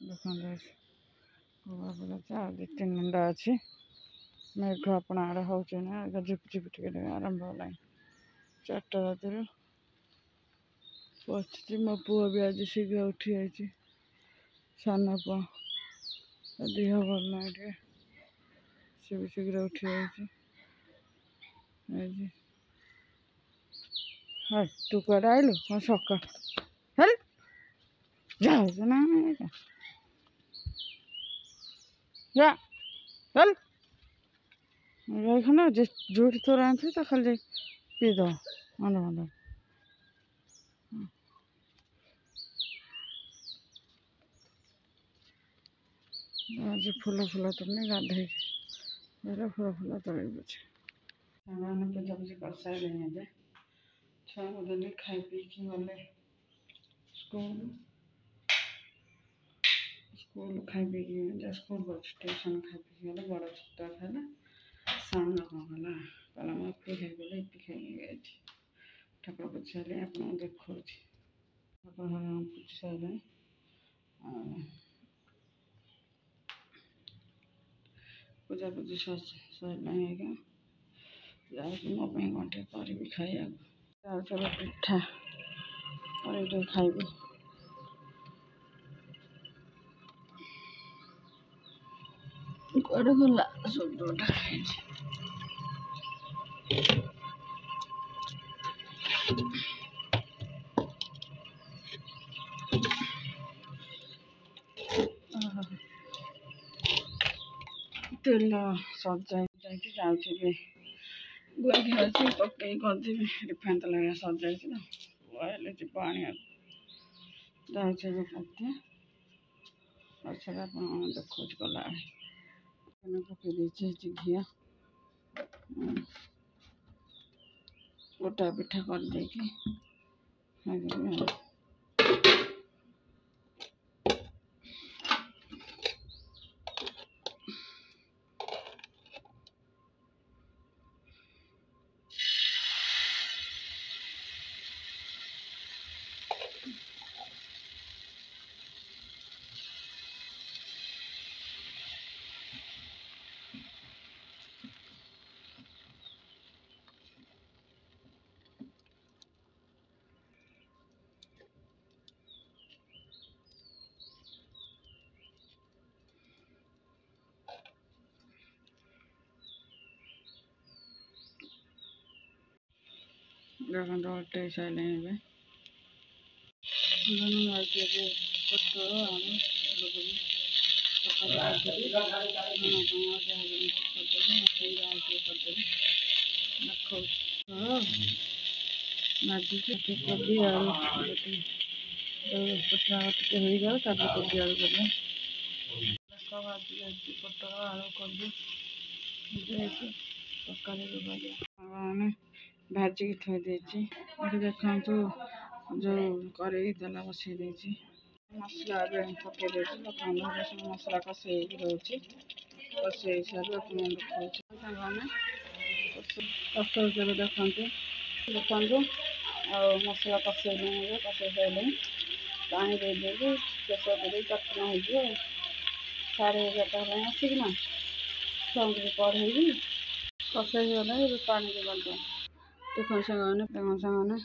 ଦେଖନ୍ତୁ ପୂରା ଆଉ 2-3 ମୁଣ୍ଡା ଅଛି। ମେଘ ଆପଣ ଆଡ଼େ ହେଉଛି ନା? ଝିପିଝିପି ଟିକେ ଟିକେ ଆରମ୍ଭ ହେଲାଣି 4ଟା ରାତିରୁ। ବସିଛି, ମୋ ପୁଅ ବି ଆଜି ଶୀଘ୍ର ଉଠି ଯାଇଛି। ସାନ ପୁଅ ଦେହ ଭଲ ନାହିଁ ଟିକେ, ସେ ବି ଶୀଘ୍ର ଉଠି ଯାଇଛି ଆଜି। ହଁ ତୁ କୁଆଡ଼େ ଆଇଲୁ? ହଁ ସକାଳ ହେଲ ଯାଉଛୁ ନା ଯା ହେଲ ଯାଇଖାନା ଯେଉଁଠି ତୋର ଆଣିଥିବୁ ତା ଖାଲି ଯାଇ ପିଇଦେବ ମଣ୍ଡ ମଣ୍ଡ। ଆଜି ଫୁଲ ତୋଳିନି, ଗାଧେଇକି ଫୁଲ ତୋଳିବି ପଛେ। ସାଙ୍ଗମାନେ ପୂଜାପୂଜି କରିସାରିଲେଣି। ଏବେ ଛୁଆଙ୍କୁ ଦେଲି, ଖାଇ ପିଇକି ଗଲେ ସ୍କୁଲ ଖାଇ ପିଇକି ସ୍କୁଲ କରୁଛି, ଟ୍ୟୁସନ୍ ଖାଇ ପିଇକି ଗଲେ। ବଡ଼ ଛୋଟ ଖାଇଲା, ସାନ କ'ଣ କଲା କହିଲା ମୁଁ ଇପି ଖାଇବି ବୋଲି ଇପି ଖାଇକି ଯାଇଛି। ଠାକୁର ପୂଜି ସାରିଲେଣି, ଆପଣଙ୍କୁ ଦେଖାଉଛି। ଠାକୁର ପୂଜି ସାରିଲେଣି ଆଉ ପୂଜାପୂଜି ସରିଲାଣି। ଆଜ୍ଞା ଯାଉଛି ମୋ ପାଇଁ କ'ଣ ଟିକେ କରିବି ଖାଇବାକୁ। ଯାଉଛି ଏବେ ପିଠା କରିକି ଟିକେ ଖାଇବି। କୁଆଡ଼େ ଗଲା ଶବ୍ଦଟା ଖାଇଛି। ତେଲ ସଜାଇକି ଯାଉଛି ଏବେ ଗୁଆ ଘିଅ ଅଛି ପକେଇକି କରିଦେବି। ରିଫାଇନ୍ ତେଲ ସଜାଇଛି ତ, ହେଲେ ଯିବ ଆଣିବାକୁ। ଯାଉଛି ଏବେ କରିଦିଏ, ପଛରେ ଆପଣଙ୍କୁ ଦେଖାଉଛି ଗଲାବେଳେ। ପକେଇ ଦେଇଛି ଘିଅ, ଗୋଟା ପିଠା କରିଦେଇକି ଖାଇଦେବି ଆଉ। ଦେଖନ୍ତୁ ଅଟେଇ ସାରିଲେଣି ଏବେ। ପୋଟଳ ଆଳୁ କରିଦେବି, କୋବି ଆଳୁ ପୋଟଳ ଟିକେ ହେଇଯାଉ, ତାପରେ କୋବି ଆଳୁ କରିବା। ଭାଜି ଯାଇଛି ପୋଟଳ ଆଳୁ କୋବି ହେଇଯାଇଛି, ତରକାରୀ କରିବା। ଭାଜିକି ଥୋଇ ଦେଇଛି। ଏଠି ଦେଖନ୍ତୁ ଯେଉଁ କରେଇ ତେଲ ବସେଇ ଦେଇଛି। ମସଲା ଏବେ ପକେଇ ଦେଇଛି। ଲୋକମାନେ ସବୁ ମସଲା କଷେଇକି ରହୁଛି। କଷେଇ ସାରିଲେ ଆପଣଙ୍କୁ ଦେଖାଉଛି। ସାଙ୍ଗମାନେ କଷଉଛି ଏବେ ଦେଖନ୍ତୁ ଆଉ ମସଲା କଷେଇଲେଣି, ଏବେ କଷେଇ ସାରିଲେଣି। ପାଣି ଦେଇଦେବି, ପ୍ରେସର ଦେଇଦେବି, ଚଟଣା ହେଇଯିବ ଆଉ। 11:30 ହେଲାଣି ଆସିକି ନା ଛୁଆଙ୍କୁ ବି ପଢ଼େଇବି। କଷେଇ ଗଲେ ଏବେ ପାଣି ଦେବା। ଦେଖନ୍ତୁ ସାଙ୍ଗମାନେ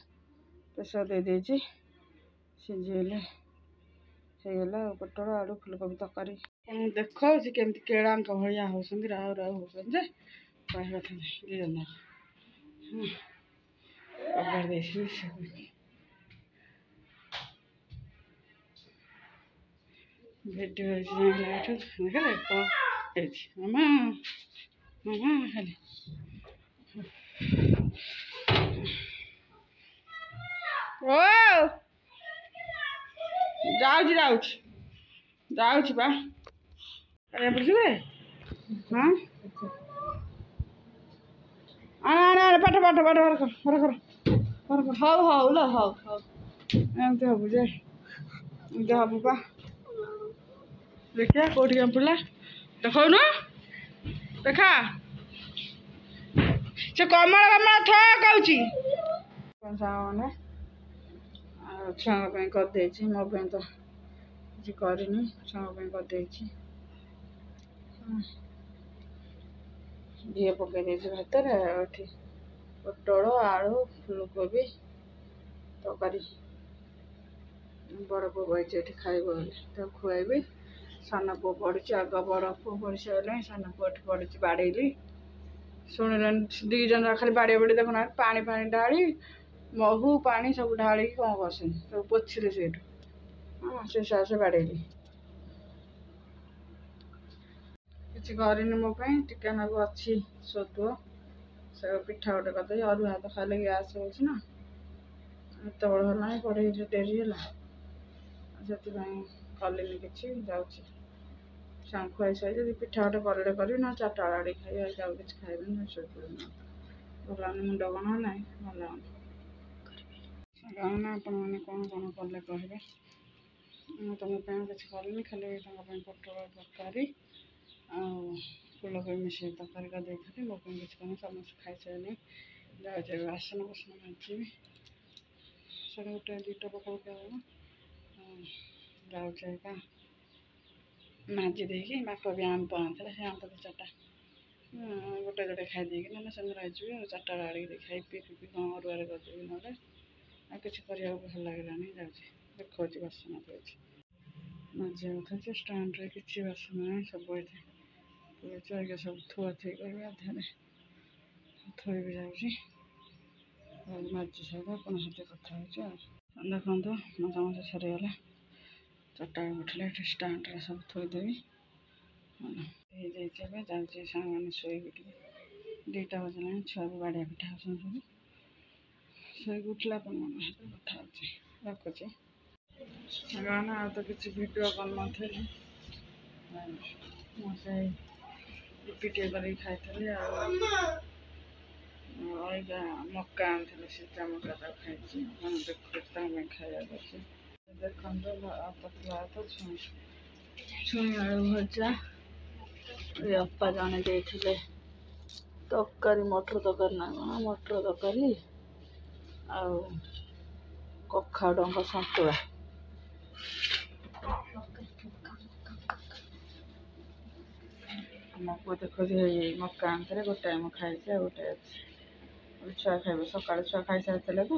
ପ୍ରେସର ଦେଇଦେଇଛି, ସିଝେଇଲେ ହେଇଗଲା ଆଉ। ପୋଟଳ ଆଳୁ ଫୁଲକୋବି ତରକାରୀ ଦେଖାଉଛି କେମିତି କେଳାଙ୍କ ଭଳିଆ ହେଉଛନ୍ତି, ରାଉ ହେଉଛନ୍ତି ଯେ କହିବା କଥା ନାହିଁ। ଅଗାଡ଼ି ଦେଇଛି ଭିଡ଼ିଓ ହେଇଛି ଜାଣିଲା ଏଠୁ ଦେଖିଲେ କ'ଣ ହେଇଛି। ମାମା ହେଲେ ଓ ଯାଉଛି ବା ବୁଝିବେ। ହଁ ପାଠ ହଉ ଏମିତି ହବୁ ଯେ ଏମିତି ହବୁ ବା। ଦେଖିବା କୋଉଠି ପିଲା ଦେଖାଉନୁ, ଦେଖା ସେ କମଳ ଥ କହୁଛି। ସାଙ୍ଗମାନେ ଆଉ ଛୁଆଙ୍କ ପାଇଁ କରିଦେଇଛି, ମୋ ପାଇଁ ତ କିଛି କରିନି ଛୁଆଙ୍କ ପାଇଁ କରିଦେଇଛି। ଘିଅ ପକେଇ ଦେଇଛି ଭାତରେ। ଏଠି ପୋଟଳ ଆଳୁ ଫୁଲକୋବି ତରକାରୀ। ବଡ଼ ପୁଅ ବଇଛି ଏଠି ଖାଇବ ବୋଲି ତାକୁ ଖୁଆଇବି। ସାନ ପୁଅ ପଡ଼ିଛି ଆଗ, ବଡ଼ ପୁଅ ପଡ଼ି ସାରିଲାଣି, ସାନ ପୁଅ ଏଠି ପଡ଼ିଛି ବାଡ଼େଇଲି। ଶୁଣିଲାନି, ଦୁଇ ଜଣ ଖାଲି ବାଡ଼ିଆ ବାଡ଼ି ଦେଖୁନାହାନ୍ତି। ପାଣି ଫାଣି ଢାଳି ମହୁ ପାଣି ସବୁ ଢାଳିକି କ'ଣ କରୁଛନ୍ତି, ସବୁ ପୋଛିଲେ ସେଇଠୁ। ସେ ସାହସ ବାଡ଼େଇଲି। କିଛି କରିନି ମୋ ପାଇଁ, ଟିକେ ନାକୁ ଅଛି ସତୁଅ, ସେ ପିଠା ଗୋଟେ କରିଦେବି। ଅରୁଆ ଭାତ ଖାଇଲେ ଗ୍ୟାସ୍ ହେଉଛି ନା, ଏତେବେଳ ହେଲାଣି, ପଢ଼େଇ ଡେରି ହେଲା, ସେଥିପାଇଁ କଲିନି କିଛି। ଯାଉଛି ଛୁଆଙ୍କୁ ଖୁଆଇ ସାରି ଯଦି ପିଠା ଗୋଟେ କଲେ କରିବି, ନା 4ଟା ବେଳେ ଆଡ଼ିକି ଖାଇବି। ଆଉ କିଛି ଖାଇବିନି, ଶୋଇପଡ଼ିବି। ଭଲ ଲାଗୁନି, ମୁଣ୍ଡ କ'ଣ ନାହିଁ, ଭଲ ଲାଗୁନି। ସାଙ୍ଗମାନେ ଆପଣମାନେ କ'ଣ କଲେ କହିବେ। ମୁଁ ତୁମ ପାଇଁ କିଛି କଲିନି, ଖାଲି ତାଙ୍କ ପାଇଁ ପୋଟଳ ତରକାରୀ ଆଉ ଫୁଲକୋବି ମିଶେଇ ତରକାରୀ କରିଦେଇଥିଲି। ମୋ ପାଇଁ କିଛି କରିନି, ସମସ୍ତେ ଖାଇସାରିଲେଣି। ଯାଉଛି ଏବେ ବାସନ ମାଜିବି। ସେଟା ଗୋଟେ 2ଟା ପକାଉଛି ହବ। ଯାଉଛି ଏକା ମାଜି ଦେଇକି, ବାପା ବି ଆମ୍ବ ଆଣିଥିଲେ, ସେ ଆମ୍ବ 2-4ଟା ଗୋଟେ ଗୋଟେ ଖାଇଦେଇକି ନହେଲେ ସେମିତି ରହିଯିବି। ଆଉ 4ଟା ବେଳେ ଆଡ଼ିକି ଖାଇ ପିଇ କ'ଣ ଅରୁଆରେ କରିଦେବି ନହେଲେ। ଆଉ କିଛି କରିବାକୁ ଭଲ ଲାଗିଲାନି। ଯାଉଛି ଦେଖାଉଛି ବାସନ ଧୋଇଛି, ମାଜିବା କଥା ଯେ ଷ୍ଟାଣ୍ଡରେ କିଛି ବାସନ ନାହିଁ, ସବୁ ଏଠି ଆଜ୍ଞା ସବୁ ଥୁଆଥୁଇ କରିବି। ଅଧାରେ ଥୋଇବି। ଯାଉଛି ମାଜି ସାରିବା ଆପଣଙ୍କ ସହିତ କଥା ହେଉଛି। ଆଉ ଦେଖନ୍ତୁ ମଜାମଜି ସରିଗଲା। 4ଟା ବେଳେ ଉଠିଲେ ଏଠି ଷ୍ଟାଣ୍ଡରେ ସବୁ ଥୋଇଦେବି। ହେଇଯାଇଛି। ଏବେ ଯାଉଛି ସାଙ୍ଗମାନେ ଶୋଇବି ଟିକେ, 2ଟା ବାଜିଲାଣି। ଛୁଆ ବି ବାଡ଼ିଆ ପିଠା ହେଉଛନ୍ତି ସବୁ। ଶୋଇକି ଉଠିଲେ ଆପଣମାନଙ୍କ ସହିତ କଥା ହେଉଛି। ରଖୁଛି ସାଙ୍ଗମାନେ। ଆଉ ତ କିଛି ଭିଡ଼ିଓ କରିନଥିଲି, ମୁଁ ସେଇ ରୁଟି ଟିକେ କରିକି ଖାଇଥିଲି। ଆଉ ଅଲଗା ମକା ଆଣିଥିଲି, ସିଝା ମକା, ତାକୁ ଖାଇଛି। ଆପଣ ଦେଖୁଛି ତାଙ୍କ ପାଇଁ ଖାଇବାକୁ ଅଛି। ଦେଖନ୍ତୁ ପତଳା ଭାତ, ଛୁଇଁ ଆଳୁ ଭଜା। ଏ ଅପା ଜଣେ ଦେଇଥିଲେ ତରକାରୀ, ମଟର ତରକାରୀ ନା କ'ଣ, ମଟର ତରକାରୀ ଆଉ କଖାରୁ ଡଙ୍କ ସନ୍ତୁଳା। ମୋ ପୁଅ ଦେଖୁଛି ଏଇ ମକା ଆଣିଥିଲେ, ଗୋଟାଏ ମୁଁ ଖାଇଛି, ଆଉ ଗୋଟାଏ ଅଛି। ଛୁଆ ଖାଇବେ, ସକାଳେ ଛୁଆ ଖାଇସାରିଥିଲେ ତ,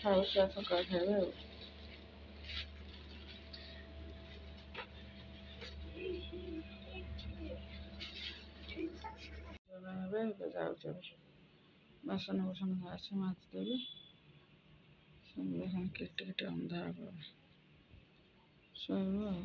ଛୁଆ ସକାଳେ ଖାଇବେ। ଆଉ ଏବେ ଯାଉଛି ବାସନ ଆସି ମାଜିଦେବି। ସବୁ କିଟି ଅନ୍ଧାର ଶୋଇବୁ ଆଉ।